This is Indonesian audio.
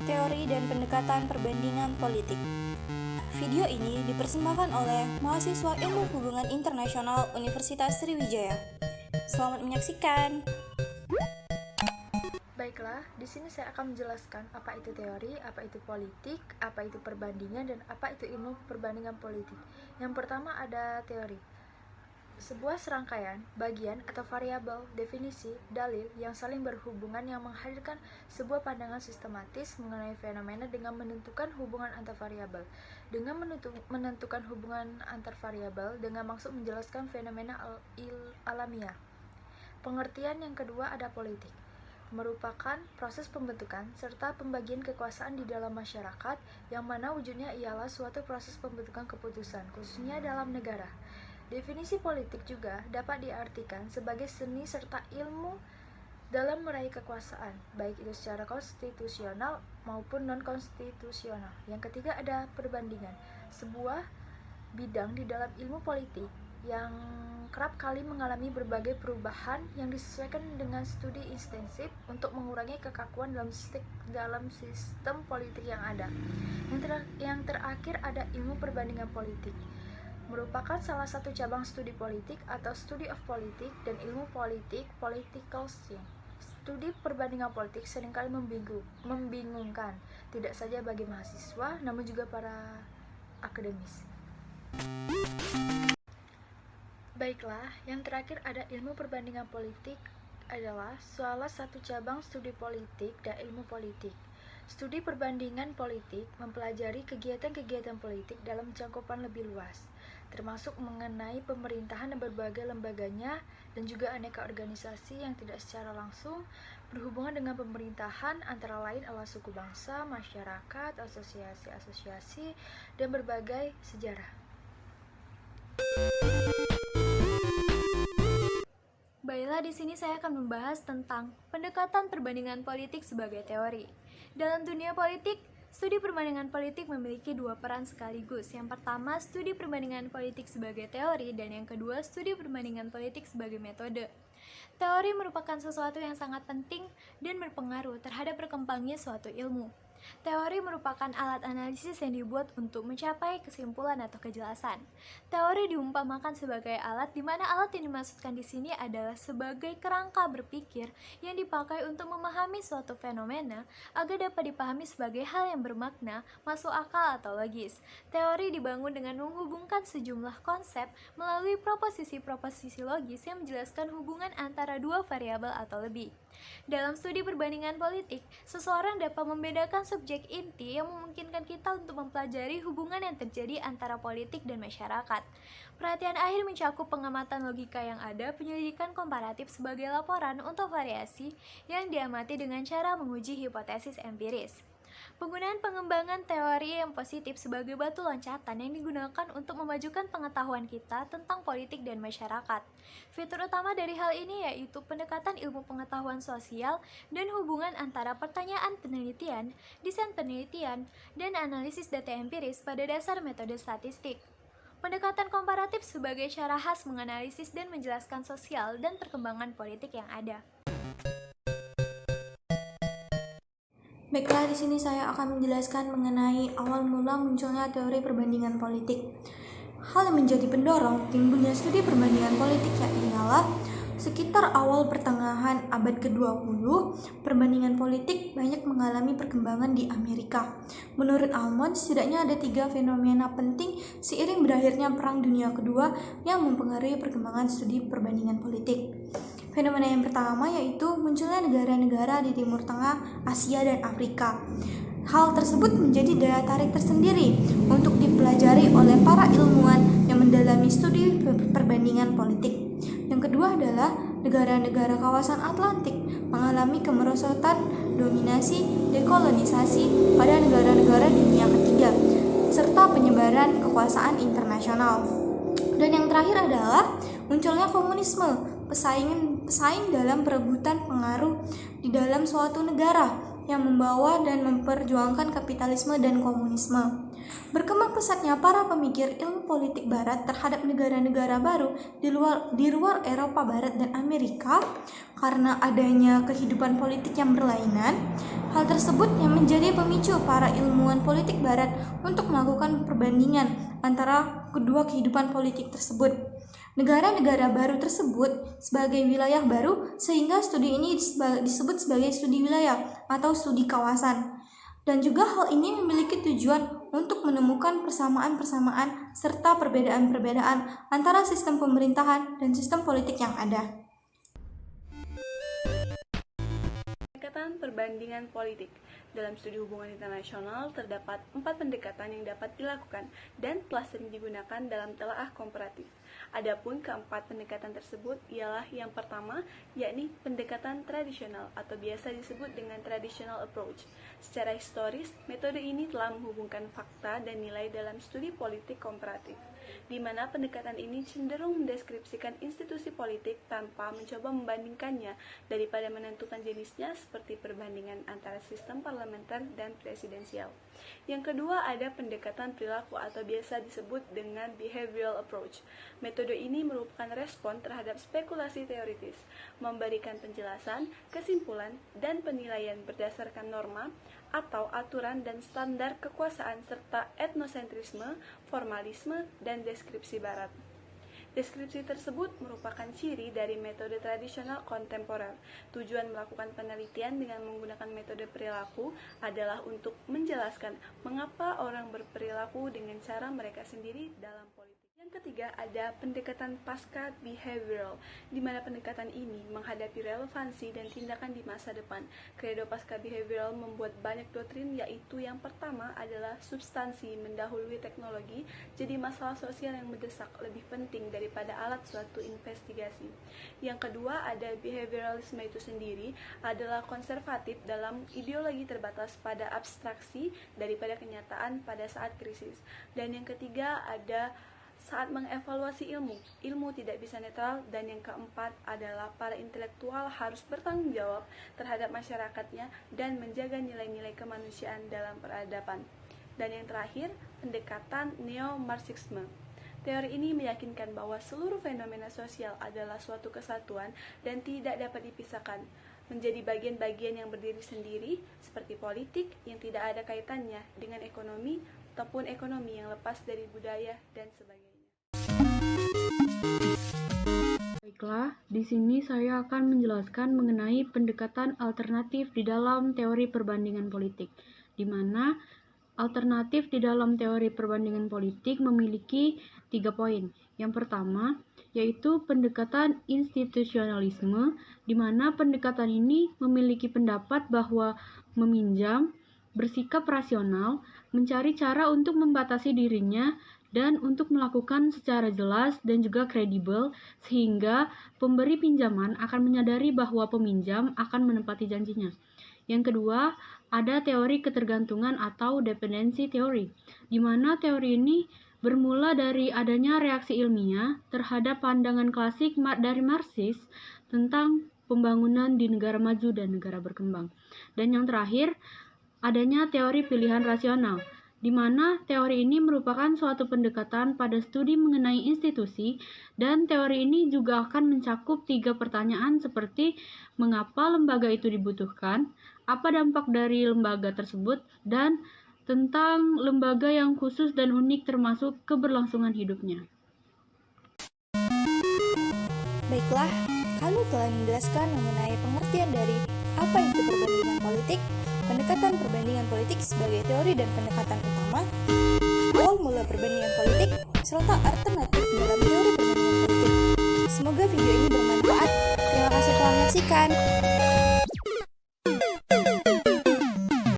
teori dan pendekatan perbandingan politik. Video ini dipersembahkan oleh mahasiswa Ilmu Hubungan Internasional Universitas Sriwijaya. Selamat menyaksikan. Baiklah, di sini saya akan menjelaskan apa itu teori, apa itu politik, apa itu perbandingan, dan apa itu ilmu perbandingan politik. Yang pertama ada teori. Sebuah serangkaian, bagian, atau variabel, definisi, dalil yang saling berhubungan yang menghadirkan sebuah pandangan sistematis mengenai fenomena dengan menentukan hubungan antar variabel. Dengan menentukan hubungan antar variabel dengan maksud menjelaskan fenomena alamiah. Pengertian yang kedua ada politik. Merupakan proses pembentukan serta pembagian kekuasaan di dalam masyarakat yang mana wujudnya ialah suatu proses pembentukan keputusan, khususnya dalam negara. Definisi politik juga dapat diartikan sebagai seni serta ilmu dalam meraih kekuasaan, baik itu secara konstitusional maupun non-konstitusional. Yang ketiga ada perbandingan, sebuah bidang di dalam ilmu politik yang kerap kali mengalami berbagai perubahan yang disesuaikan dengan studi intensif untuk mengurangi kekakuan dalam sistem politik yang ada. Yang terakhir ada ilmu perbandingan politik. Merupakan salah satu cabang studi politik atau study of politik dan ilmu politik, political science. Studi perbandingan politik seringkali membingungkan, tidak saja bagi mahasiswa, namun juga para akademis. Baiklah, yang terakhir ada ilmu perbandingan politik adalah salah satu cabang studi politik dan ilmu politik. Studi perbandingan politik mempelajari kegiatan-kegiatan politik dalam cakupan lebih luas, termasuk mengenai pemerintahan dan berbagai lembaganya dan juga aneka organisasi yang tidak secara langsung berhubungan dengan pemerintahan, antara lain adalah suku bangsa, masyarakat, asosiasi-asosiasi, dan berbagai sejarah. Baiklah, di sini saya akan membahas tentang pendekatan perbandingan politik sebagai teori. Dalam dunia politik, studi perbandingan politik memiliki dua peran sekaligus. Yang pertama, studi perbandingan politik sebagai teori, dan yang kedua, studi perbandingan politik sebagai metode. Teori merupakan sesuatu yang sangat penting dan berpengaruh terhadap berkembangnya suatu ilmu. Teori merupakan alat analisis yang dibuat untuk mencapai kesimpulan atau kejelasan. Teori diumpamakan sebagai alat di mana alat yang dimaksudkan di sini adalah sebagai kerangka berpikir yang dipakai untuk memahami suatu fenomena agar dapat dipahami sebagai hal yang bermakna, masuk akal atau logis. Teori dibangun dengan menghubungkan sejumlah konsep melalui proposisi-proposisi logis yang menjelaskan hubungan antara dua variabel atau lebih. Dalam studi perbandingan politik, seseorang dapat membedakan subjek inti yang memungkinkan kita untuk mempelajari hubungan yang terjadi antara politik dan masyarakat. Perhatian akhir mencakup pengamatan logika yang ada, penyelidikan komparatif sebagai laporan untuk variasi yang diamati dengan cara menguji hipotesis empiris. Penggunaan pengembangan teori yang positif sebagai batu loncatan yang digunakan untuk memajukan pengetahuan kita tentang politik dan masyarakat. Fitur utama dari hal ini yaitu pendekatan ilmu pengetahuan sosial dan hubungan antara pertanyaan penelitian, desain penelitian, dan analisis data empiris pada dasar metode statistik. Pendekatan komparatif sebagai cara khas menganalisis dan menjelaskan sosial dan perkembangan politik yang ada. Baiklah, di sini saya akan menjelaskan mengenai awal mula munculnya teori perbandingan politik. Hal yang menjadi pendorong timbulnya studi perbandingan politik ialah sekitar awal pertengahan abad ke-20, perbandingan politik banyak mengalami perkembangan di Amerika. Menurut Almond, setidaknya ada 3 fenomena penting seiring berakhirnya Perang Dunia Kedua yang mempengaruhi perkembangan studi perbandingan politik. Fenomena yang pertama yaitu munculnya negara-negara di Timur Tengah, Asia, dan Afrika. Hal tersebut menjadi daya tarik tersendiri untuk dipelajari oleh para ilmuwan yang mendalami studi perbandingan politik. Yang kedua adalah negara-negara kawasan Atlantik mengalami kemerosotan, dominasi, dekolonisasi pada negara-negara dunia ketiga, serta penyebaran kekuasaan internasional. Dan yang terakhir adalah munculnya komunisme, pesaing dalam perebutan pengaruh di dalam suatu negara yang membawa dan memperjuangkan kapitalisme dan komunisme. Berkembang pesatnya para pemikir ilmu politik barat terhadap negara-negara baru di luar Eropa Barat dan Amerika karena adanya kehidupan politik yang berlainan. Hal tersebut yang menjadi pemicu para ilmuwan politik barat untuk melakukan perbandingan antara kedua kehidupan politik tersebut. Negara-negara baru tersebut sebagai wilayah baru, sehingga studi ini disebut sebagai studi wilayah atau studi kawasan. Dan juga hal ini memiliki tujuan untuk menemukan persamaan-persamaan serta perbedaan-perbedaan antara sistem pemerintahan dan sistem politik yang ada. Pendekatan perbandingan politik. Dalam studi hubungan internasional, terdapat 4 pendekatan yang dapat dilakukan dan telah sering digunakan dalam telaah komparatif. Adapun keempat pendekatan tersebut ialah yang pertama, yakni pendekatan tradisional atau biasa disebut dengan traditional approach. Secara historis, metode ini telah menghubungkan fakta dan nilai dalam studi politik komparatif, di mana pendekatan ini cenderung mendeskripsikan institusi politik tanpa mencoba membandingkannya daripada menentukan jenisnya seperti perbandingan antara sistem parlementer dan presidensial. Yang kedua ada pendekatan perilaku atau biasa disebut dengan behavioral approach. Metode ini merupakan respon terhadap spekulasi teoritis, memberikan penjelasan, kesimpulan, dan penilaian berdasarkan norma atau aturan dan standar kekuasaan serta etnosentrisme, formalisme, dan deskripsi barat. Deskripsi tersebut merupakan ciri dari metode tradisional kontemporer. Tujuan melakukan penelitian dengan menggunakan metode perilaku adalah untuk menjelaskan mengapa orang berperilaku dengan cara mereka sendiri dalam politik. Yang ketiga ada pendekatan pasca behavioral, di mana pendekatan ini menghadapi relevansi dan tindakan di masa depan. Credo pasca behavioral membuat banyak doktrin, yaitu yang pertama adalah substansi mendahului teknologi, jadi masalah sosial yang mendesak lebih penting daripada alat suatu investigasi. Yang kedua ada behavioralisme itu sendiri adalah konservatif dalam ideologi terbatas pada abstraksi daripada kenyataan pada saat krisis. Dan yang ketiga ada saat mengevaluasi ilmu tidak bisa netral. Dan yang keempat adalah para intelektual harus bertanggung jawab terhadap masyarakatnya dan menjaga nilai-nilai kemanusiaan dalam peradaban. Dan yang terakhir, pendekatan neo-marxisme. Teori ini meyakinkan bahwa seluruh fenomena sosial adalah suatu kesatuan dan tidak dapat dipisahkan menjadi bagian-bagian yang berdiri sendiri, seperti politik yang tidak ada kaitannya dengan ekonomi ataupun ekonomi yang lepas dari budaya dan sebagainya. Baiklah, di sini saya akan menjelaskan mengenai pendekatan alternatif di dalam teori perbandingan politik, di mana alternatif di dalam teori perbandingan politik memiliki 3 poin. Yang pertama, yaitu pendekatan institusionalisme, di mana pendekatan ini memiliki pendapat bahwa meminjam, bersikap rasional, mencari cara untuk membatasi dirinya, dan untuk melakukan secara jelas dan juga kredibel, sehingga pemberi pinjaman akan menyadari bahwa peminjam akan menepati janjinya. Yang kedua, ada teori ketergantungan atau dependency theory, di mana teori ini bermula dari adanya reaksi ilmiah terhadap pandangan klasik dari Marxis tentang pembangunan di negara maju dan negara berkembang. Dan yang terakhir, adanya teori pilihan rasional, di mana teori ini merupakan suatu pendekatan pada studi mengenai institusi, dan teori ini juga akan mencakup 3 pertanyaan seperti mengapa lembaga itu dibutuhkan, apa dampak dari lembaga tersebut, dan tentang lembaga yang khusus dan unik termasuk keberlangsungan hidupnya. Baiklah, kami telah menjelaskan mengenai pengertian dari apa itu perbandingan politik, pendekatan perbandingan politik sebagai teori dan pendekatan utama, awal mula perbandingan politik, serta alternatif dalam teori perbandingan politik. Semoga video ini bermanfaat. Terima kasih telah menyaksikan.